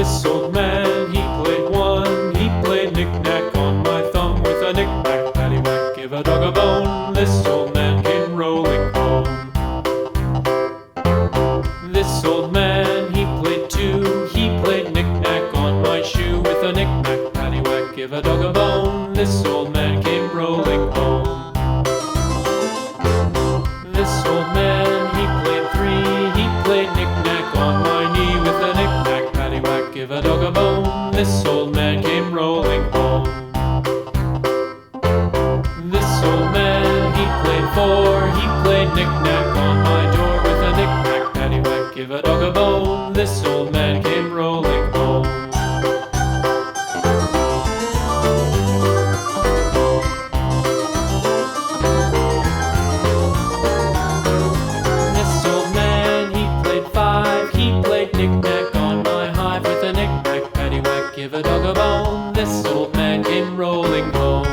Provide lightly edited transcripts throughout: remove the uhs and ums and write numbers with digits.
This old man, he played one. He played knick-knack on my thumb with a knick-knack, paddywhack, give a dog a bone. This old man came rolling home. This old man, he played two. He played knick-knack on my shoe with a knick-knack, paddywhack, give a dog a bone. This old man came rolling home. This old man, he played three. He played knick-knack on my knee with a knick-knack, paddywhack, give a dog a bone. This old man came rolling home. This old man, he played four. He played knick-knack on my door with a knick-knack, paddywhack, give a dog a bone. This old man came rolling home. This old man, he played five. He played knick-knack on my hive with a knick-knack, paddywhack, give a dog a bone. This old man came rolling home.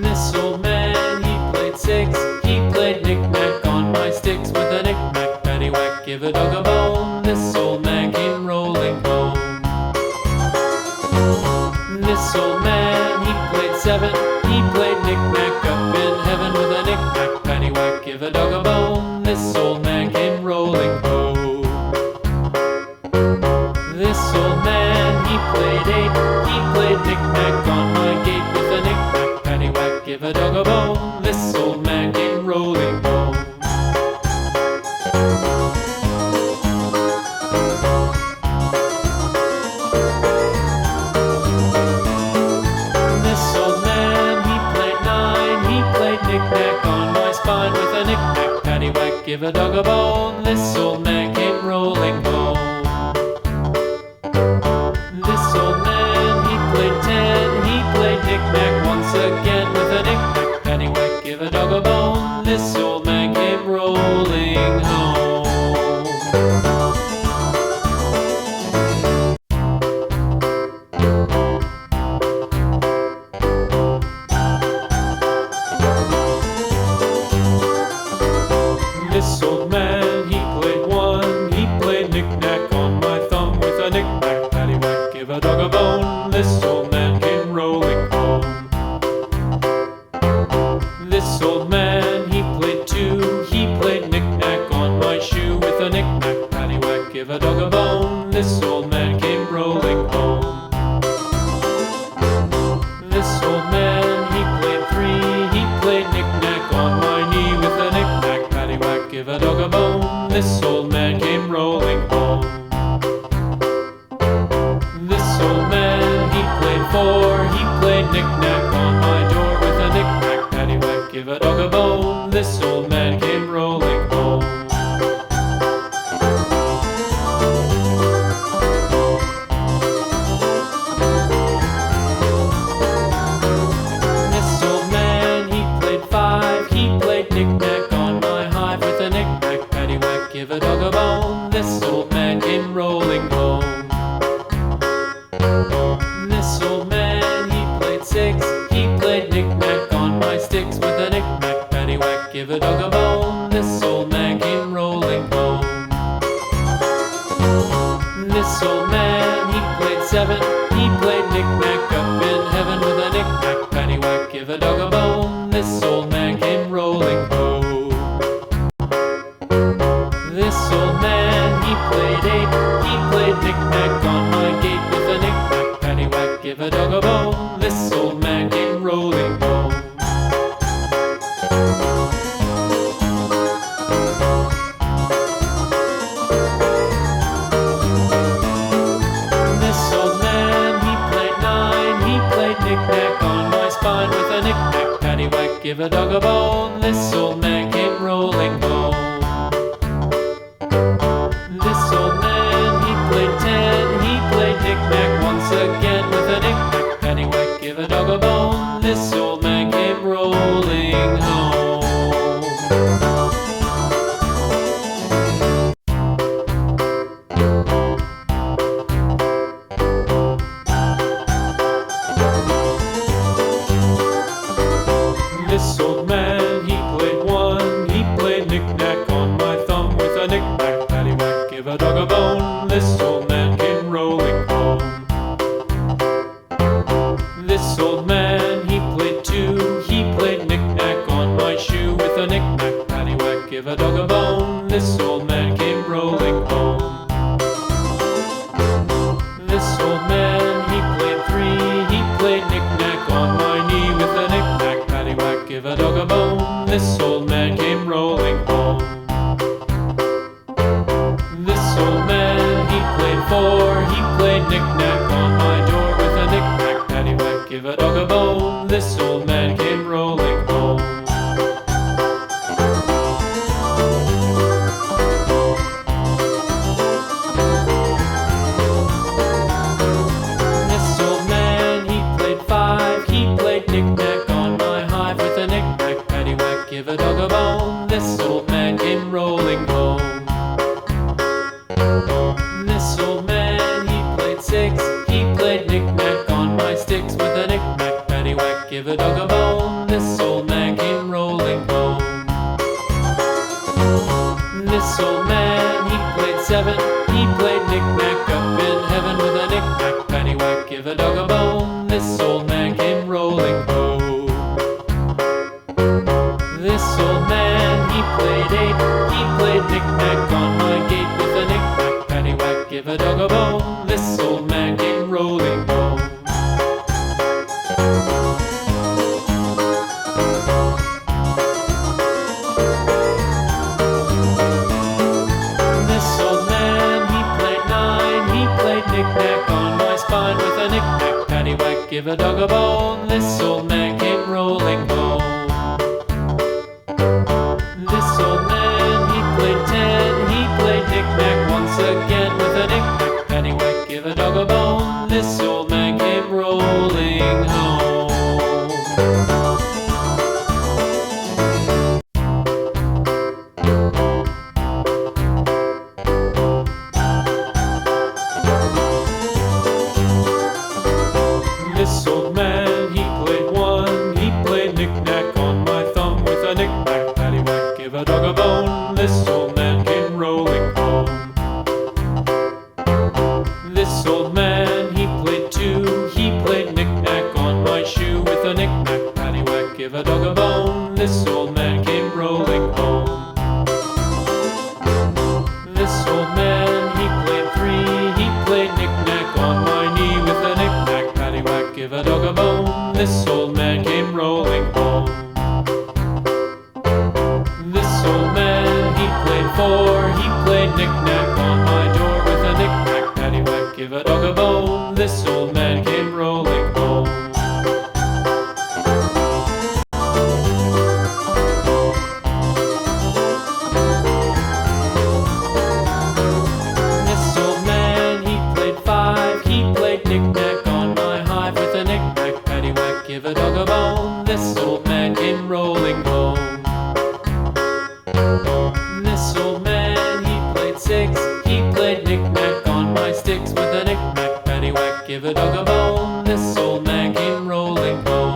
This old man, he played six. He played knick-knack on my sticks with a knick-knack, paddywhack, give a dog a bone. This old man came rolling home. This old man, he played seven. He played knick-knack up in heaven with a knick-knack, paddywhack, give a dog a bone. This old man came rolling home. This old man, he played eight. He played knick-knack on my gate with a knick-knack, paddywhack, give a dog a bone. This old man came rolling home. This old man, he played nine. He played knick-knack on my spine with a knick-knack, paddywhack, give a dog a bone. This old man came rolling home. This old man, he played ten. He played knick-knack once again with a knick-knack, paddywhack, give a dog a bone. This old man came rolling home. This old man, he played one. He played knick-knack on my thumb with a knick-knack, paddywhack, give a dog a bone. This old man came rolling home. This old man, he played two. He played knick-knack on my shoe with a knick-knack, paddywhack, give a dog a bone. This old man came rolling home. This old man, he played three. He played knick-knack on my knee with a knick-knack, paddywhack, give a dog a bone. This old man came rolling home. This old man, he played four. He played knick-knack on my door with a knick-knack, paddywhack, give a dog a bone. This old man came rolling home. This old man, he played five. He played knick-knack on my hive with a knick-knack, paddywhack, give a dog a bone. This old man came rolling home. This old man, he played six. He played knick-knack on my sticks with a knick-knack, paddywhack, give a dog a bone. This old man came rolling home. This old man, he played seven. He played knick-knack up in heaven with a knick-knack, paddywhack, give a dog a bone. This old man came rolling home. This old man, he played eight. He played knick-knack on my gate with a knick-knack, paddywhack, give a dog a bone. This old man came rolling home. This old man, he played nine. He played knick-knack on my spine with a knick-knack, paddywhack, give a dog a bone. This old man came rolling home. This old man, he played ten. He played knick-knack once again with a knick-knack, paddywhack, give a dog a bone. This old man came rolling home. This old man, he played one. He played knick-knack dog a bone. This old man came rolling home. This old man, he played too. He played knick-knack on my shoe. With a knick-knack, paddywhack, give a dog a bone. This old man came rolling home. This old man, he played three. He played knick-knack on my knee. With a knick-knack, paddywhack, give a dog a bone. This old man came rolling home. This old man, he played four. He played knick-knack on my door. With a knick-knack, paddywhack, give a dog a bone. This old man came rolling home. This old man, he played five. He played knick-knack on my hive. With a knick-knack, paddywhack, give a dog a bone. This old man came rolling home. This old man, he played six. He played knick-knack on my sticks. With a knick-knack, paddywhack, give a dog a bone. This old man came rolling home. This old man, he played seven. He played knick-knack up in heaven. With a knick-knack, paddywhack, give a dog a bone. This old man came rolling home. This old man, he played eight. He played knick-knack on my gate. With a knick-knack, paddywhack, give a dog a bone. This old man came rolling home. This old man, he played nine. He played knick-knack on my spine. With a knick-knack, paddywhack, give a dog a bone. This old man came rolling home. This old man, he played ten. He played knick-knack once again. With a knick-knack, paddywhack, give a dog a bone. This old man came rolling home. This old man, he played one. He played knick-knack on my thumb. With a knick-knack, paddywhack, give a dog a bone. This old man came rolling home. This old man, he played two. He played knick-knack on my shoe. With a knick-knack, paddywhack, give a dog a bone. This old man came rolling home. This old man, he played three. He played knick-knack on my knee. With a knick-knack, paddywhack, give a dog a bone. This old man came rolling home. This old man, he played four. He played knick-knack on my door. With a knick-knack, paddywhack, give a dog a bone. This old man came rolling home. This old man, he played five. He played knick-knack on my hive. With a knick-knack, paddywhack, give a dog a bone. This old man came rolling home. This old man, he played six. He played knick-knack on my sticks. With a knick-knack, paddywhack, give a dog a bone. This old man came rolling home.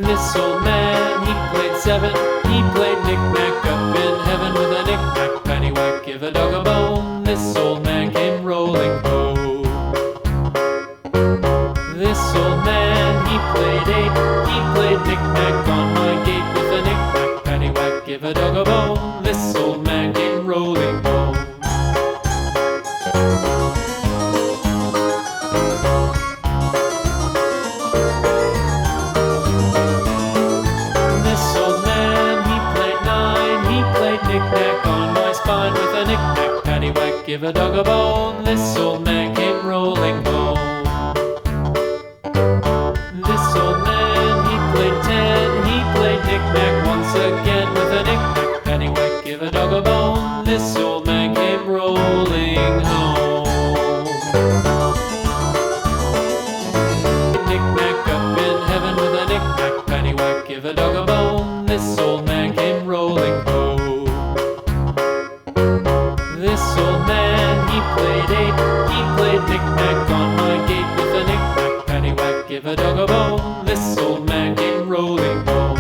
This old man, he played seven. He played knick-knack up in heaven. With a knick-knack, paddywhack, give a dog a bone. This old man came rolling home. This old man, he played eight. He played knick-knack on my gate. With a knick-knack, paddywhack, give a dog a bone. This old man came rolling home. This old man, he played nine. He played knick-knack on my spine. With a knick-knack, paddywhack, give a dog a bone. This old man came rolling home. This old man, he played ten. He played knick-knack once again. With a knick-knack, paddywhack, give a dog a bone. This old man came rolling home. Knick-knack up in heaven. With a knick-knack, paddywhack, give a dog a bone. This old man came rolling home. This old man, he played eight. He played knick-knack on my gate. With a knick-knack, paddywhack, give a dog a bone. This old man came rolling home.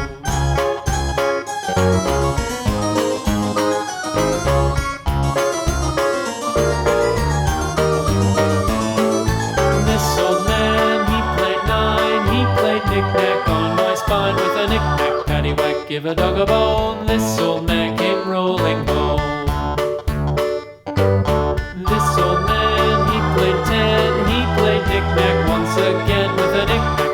paddywhack, give a dog a bone. This old man came rolling home. This old man, he played 10, he played knick-knack once again with a knick-knack.